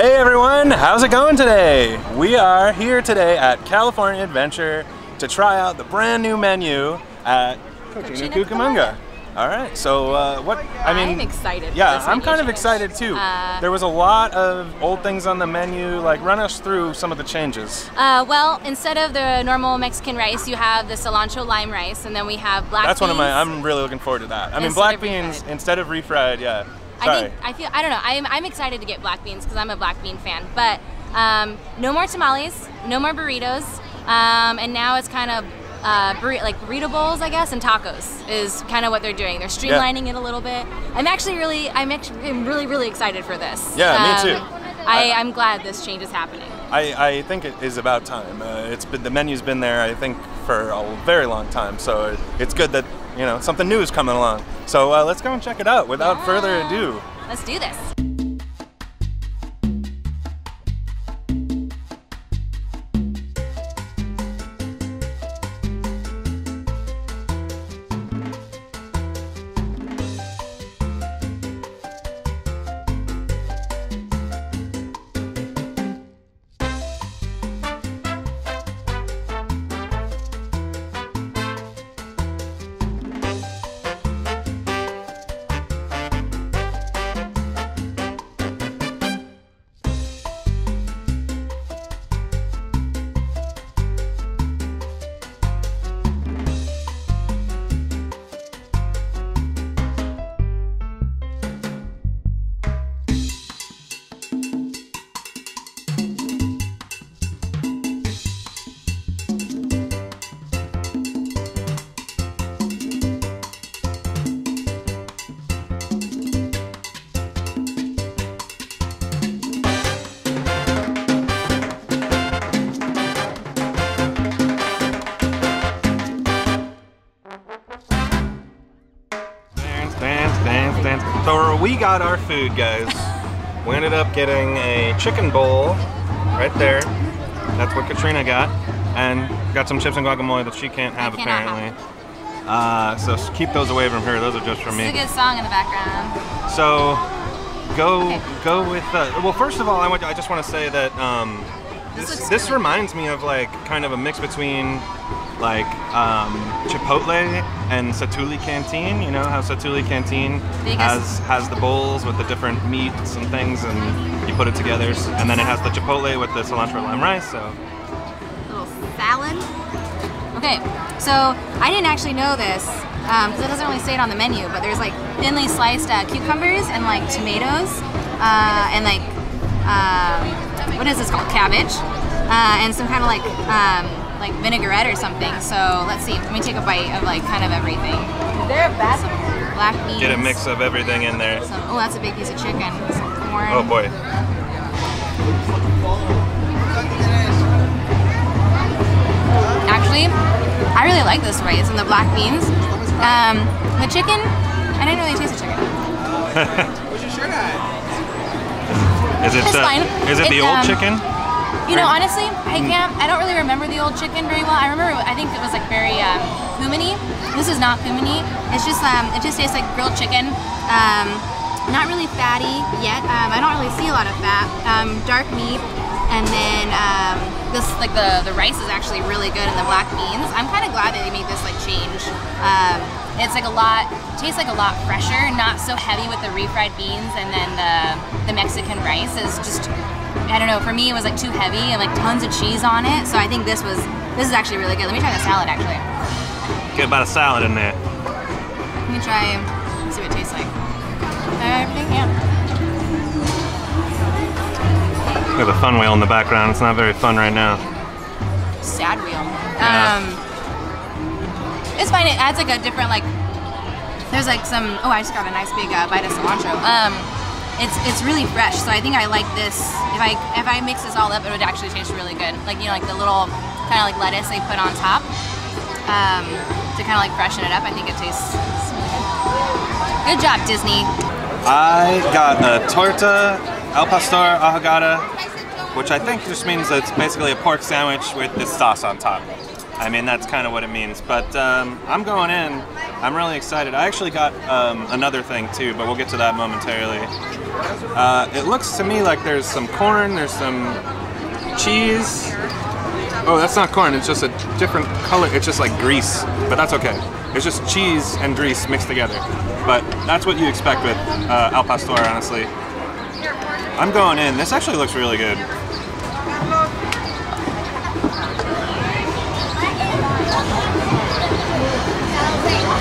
Hey everyone, how's it going today? We are here today at California Adventure to try out the brand new menu at Cochina Cucamonga. All right, so I'm excited. Yeah, I'm kind of excited too. There was a lot of old things on the menu. Like, run us through some of the changes. Well, instead of the normal Mexican rice, you have the cilantro lime rice, and then we have black beans. That's one of my. I'm really looking forward to that. I mean, black beans instead of refried. Yeah. Sorry. I don't know. I'm excited to get black beans because I'm a black bean fan. But no more tamales, no more burritos, and now it's kind of like burrito bowls, I guess, and tacos is kind of what they're doing. They're streamlining it a little bit. I'm really excited for this. Yeah, me too. I'm glad this change is happening. I think it is about time. The menu's been there, I think, for a very long time. So it's good that something new is coming along. So let's go and check it out without further ado. Let's do this. So we got our food, guys. We ended up getting a chicken bowl right there. That's what Katrina got. And got some chips and guacamole that she can't have apparently. So keep those away from her. Those are just for me. It's a good song in the background. So go with well, first of all, I just want to say that this reminds me of like kind of a mix between like Chipotle and Satuli Canteen. You know how Satuli Canteen has the bowls with the different meats and things, and you put it together, and then it has the Chipotle with the cilantro lime rice. So little salad. Okay, so I didn't actually know this because it doesn't really say it on the menu, but there's like thinly sliced cucumbers and like tomatoes and like what is this called? Cabbage and some kind of like vinaigrette or something. So let's see. Let me take a bite of like kind of everything. Some black beans. Get a mix of everything in there. Oh, that's a big piece of chicken. Some corn. Oh boy. Actually, I really like this rice and the black beans. The chicken, I didn't really taste the chicken. What's your shirt at? Is it the old chicken? You know, honestly, I don't really remember the old chicken very well. I think it was like very kumini. This is not kumini. It's just it just tastes like grilled chicken. Not really fatty yet. I don't really see a lot of fat. Dark meat, and then this like the rice is actually really good, and the black beans. I'm kind of glad that they made this like change. It's like tastes like a lot fresher, not so heavy with the refried beans, and then the Mexican rice is just, I don't know, for me it was like too heavy and like tons of cheese on it. So I think this is actually really good. Let me try the salad actually. Get about a salad in there. Let me try, let's see what it tastes like. Everything, yeah. There's a fun wheel in the background. It's not very fun right now. Sad wheel. Yeah. It's fine. It adds like a different like. There's like some. Oh, I just got a nice big bite of cilantro. It's really fresh. So I think I like this. If I mix this all up, it would actually taste really good. Like like the little kind of like lettuce they put on top to kind of like freshen it up. I think it tastes really good. Good job, Disney. I got a torta al pastor ahogada, which I think just means that it's basically a pork sandwich with this sauce on top. I mean, that's kind of what it means. But I'm going in I'm really excited. I actually got another thing too, but we'll get to that momentarily. It looks to me like there's some corn, there's some cheese. Oh, that's not corn, it's just a different color. It's just like grease, but that's okay. It's just cheese and grease mixed together. But that's what you expect with al pastor, honestly. I'm going in. This actually looks really good.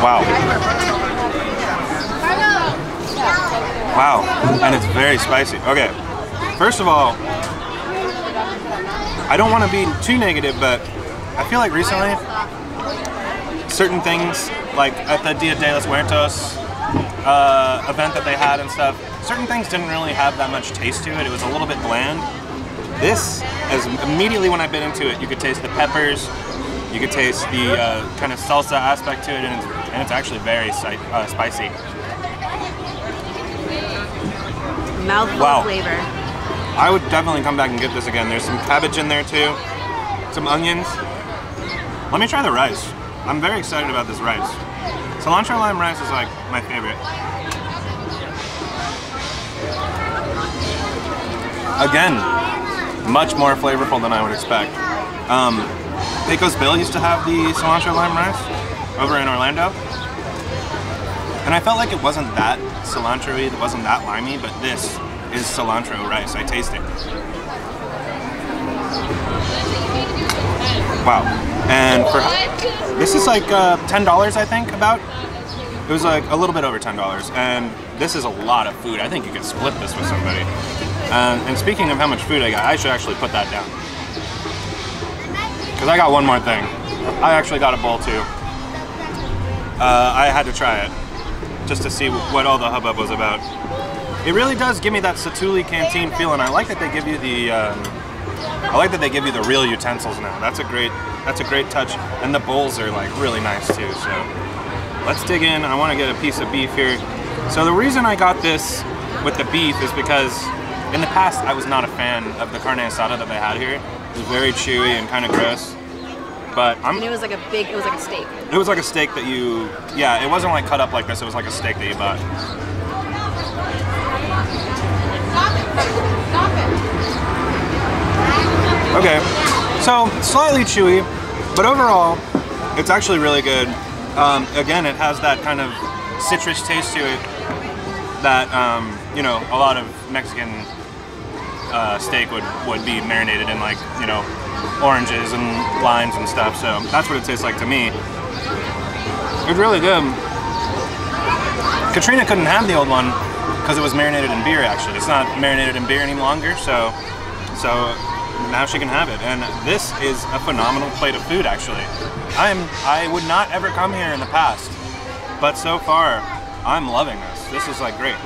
Wow. Wow, and it's very spicy. Okay, first of all, I don't want to be too negative, but I feel like recently, certain things, like at the Dia de los Muertos event that they had and stuff, certain things didn't really have that much taste to it. It was a little bit bland. This, as immediately when I bit into it, you could taste the peppers, you could taste the kind of salsa aspect to it, and it's actually very spicy. Mouthful wow. flavor. I would definitely come back and get this again. There's some cabbage in there too, some onions. Let me try the rice. I'm very excited about this rice. Cilantro lime rice is like my favorite. Again, much more flavorful than I would expect. Pecos Bill used to have the cilantro lime rice over in Orlando. And I felt like it wasn't that cilantro-y, it wasn't that limey, but this is cilantro rice. I taste it. Wow. And for this is like $10, I think, about. It was like a little bit over $10, and this is a lot of food. I think you could split this with somebody. And speaking of how much food I got, I should actually put that down. Because I got one more thing. I actually got a bowl too. I had to try it, just to see what all the hubbub was about. It really does give me that Satu'li canteen feel, and I like that they give you the real utensils now. That's a great touch, and the bowls are like really nice too. So let's dig in. I want to get a piece of beef here. So the reason I got this with the beef is because in the past I was not a fan of the carne asada that they had here. It was very chewy and kind of gross. But and it was like a steak. It was like a steak that you, yeah, it wasn't like cut up like this, it was like a steak that you bought. Okay, so slightly chewy, but overall, it's actually really good. Again, it has that kind of citrus taste to it that, you know, a lot of Mexican steak would be marinated in, like, you know, oranges and limes and stuff, so that's what it tastes like to me. It's really good. Katrina couldn't have the old one because it was marinated in beer, actually. It's not marinated in beer any longer, so now she can have it. And this is a phenomenal plate of food, actually. I would not ever come here in the past, but so far, I'm loving this. This is like great.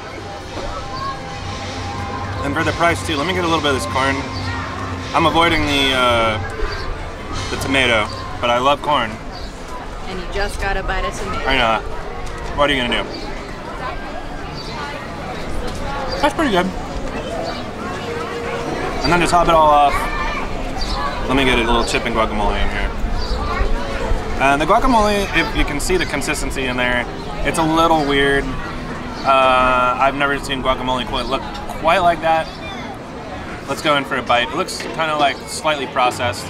And for the price too, let me get a little bit of this corn. I'm avoiding the tomato, but I love corn. And you just got a bite of tomato. I know. What are you gonna do? That's pretty good. And then to top it all off, let me get a little chip and guacamole in here. And the guacamole, if you can see the consistency in there, it's a little weird. I've never seen guacamole look quite like that. Let's go in for a bite. It looks kind of like slightly processed.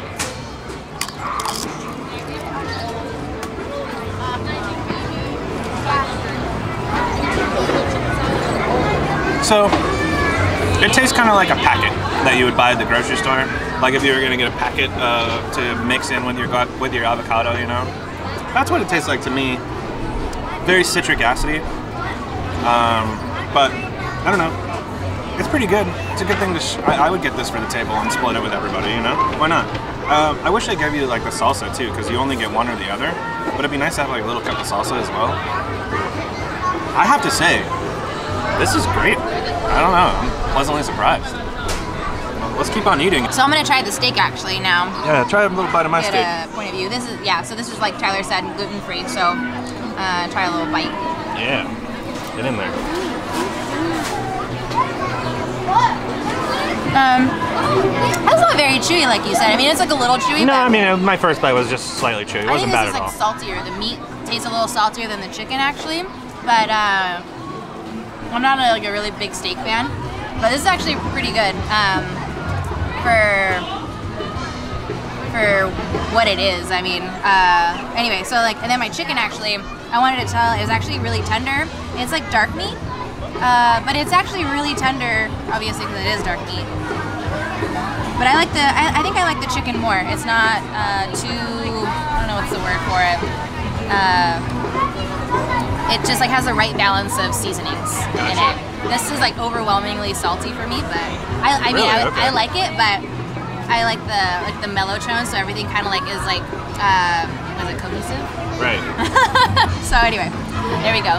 So, it tastes kind of like a packet that you would buy at the grocery store. Like if you were gonna get a packet to mix in with your avocado, you know? That's what it tastes like to me. Very citric acidy. But, I don't know. It's pretty good. It's a good thing to I would get this for the table and split it with everybody, you know? Why not? I wish they gave you like the salsa too, because you only get one or the other. But it'd be nice to have like a little cup of salsa as well. I have to say, this is great. I don't know, I'm pleasantly surprised. Well, let's keep on eating. So I'm gonna try the steak actually now. Yeah, try a little bite of my steak. Get a point of view. This is, yeah, so this is like Tyler said, gluten-free, so try a little bite. Yeah, get in there. That's not very chewy, like you said. I mean, it's like a little chewy. No, I mean, my first bite was just slightly chewy. It wasn't bad at all. I think this is like saltier. The meat tastes a little saltier than the chicken actually, but I'm not like a really big steak fan. But this is actually pretty good for what it is. I mean, anyway, so like, and then my chicken actually, I wanted to tell, it was actually really tender. It's like dark meat, but it's actually really tender, obviously because it is dark meat. But I like I think I like the chicken more. It's not too, I don't know what's the word for it. It just like has the right balance of seasonings in it. This is like overwhelmingly salty for me, but I mean, I like it, but I like the mellow tone, so everything kind of like is like, is it cohesive? Right. So anyway, there we go.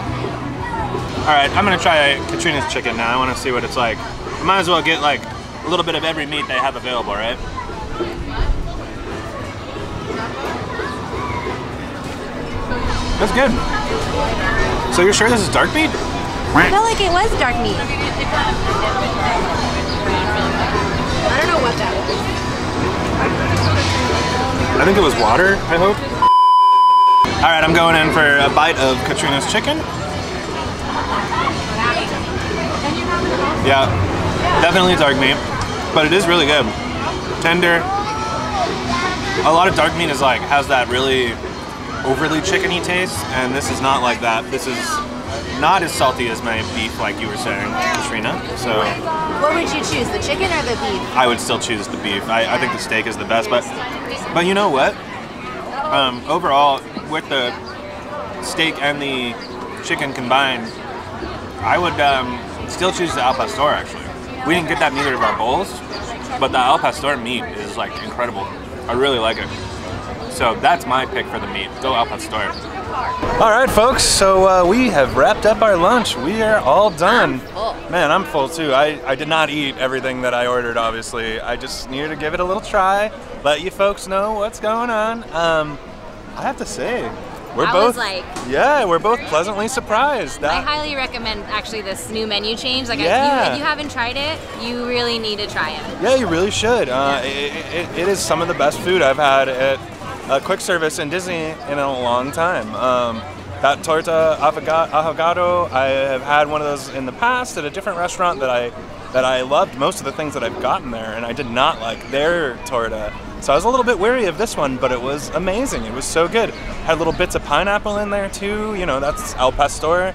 All right, I'm gonna try Katrina's chicken now. I want to see what it's like. I might as well get like a little bit of every meat they have available, right? That's good. So you're sure this is dark meat? I felt like it was dark meat. I don't know what that was. I think it was water, I hope. All right, I'm going in for a bite of Katrina's chicken. Yeah, definitely dark meat, but it is really good. Tender. A lot of dark meat is like, has that really overly chickeny taste, and this is not like that. This is not as salty as my beef, like you were saying, Katrina. So, what would you choose, the chicken or the beef? I would still choose the beef. I think the steak is the best, but you know what? Overall, with the steak and the chicken combined, I would still choose the al pastor. Actually, we didn't get that in either of our bowls, but the al pastor meat is like incredible. I really like it. So that's my pick for the meat. Go al pastor. All right, folks. So we have wrapped up our lunch. We are all done. I'm full. Man, I'm full too. I did not eat everything that I ordered. Obviously, I just needed to give it a little try. Let you folks know what's going on. I have to say, we're both pleasantly surprised. I highly recommend actually this new menu change. Like, Yeah. if you haven't tried it, you really need to try it. Yeah, you really should. It is some of the best food I've had at quick service in Disney in a long time. That torta ahogado, I have had one of those in the past at a different restaurant that I loved most of the things that I've gotten there, and I did not like their torta. So I was a little bit wary of this one, but it was amazing. It was so good. Had little bits of pineapple in there too. You know, that's al pastor.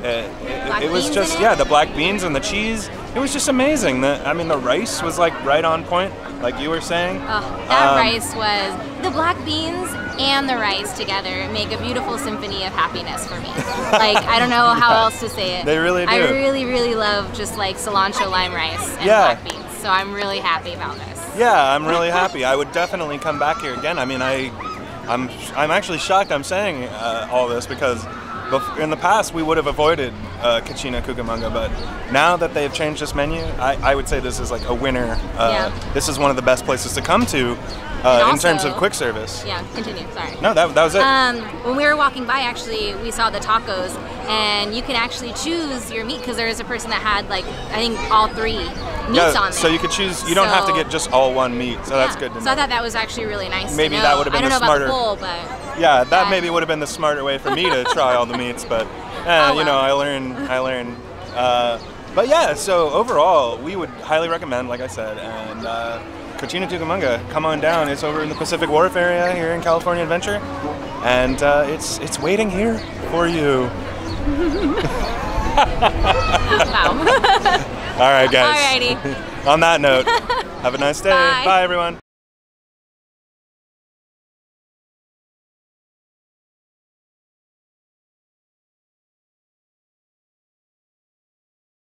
It was just, yeah, the black beans and the cheese. It was just amazing. The rice was like right on point, like you were saying. Oh, that rice was, the black beans and the rice together make a beautiful symphony of happiness for me. Like, I don't know how else to say it. They really do. I really, really love just like cilantro lime rice and black beans. So I'm really happy about this. Yeah, I'm really happy. I would definitely come back here again. I mean, I'm actually shocked I'm saying all this because in the past we would have avoided Cucina Cucamonga, but now that they've changed this menu, I would say this is like a winner. This is one of the best places to come to in terms of quick service. Yeah, continue, sorry. No, that was it. When we were walking by, actually, we saw the tacos, and you can actually choose your meat because there is a person that had, like, I think all 3 meats on there. So you could choose, you don't have to get just all one meat, so that's good to know. So I thought that was actually really nice Maybe to know. that would have been I don't know smarter. about the bowl, but... Yeah, that maybe would have been the smarter way for me to try all the meats, but you know, I learned. But yeah, so overall, we would highly recommend, like I said, and Cucina Cucamonga, come on down. It's over in the Pacific Wharf area here in California Adventure, and it's waiting here for you. Wow. All right, guys. Alrighty. On that note, have a nice day. Bye. Bye, everyone.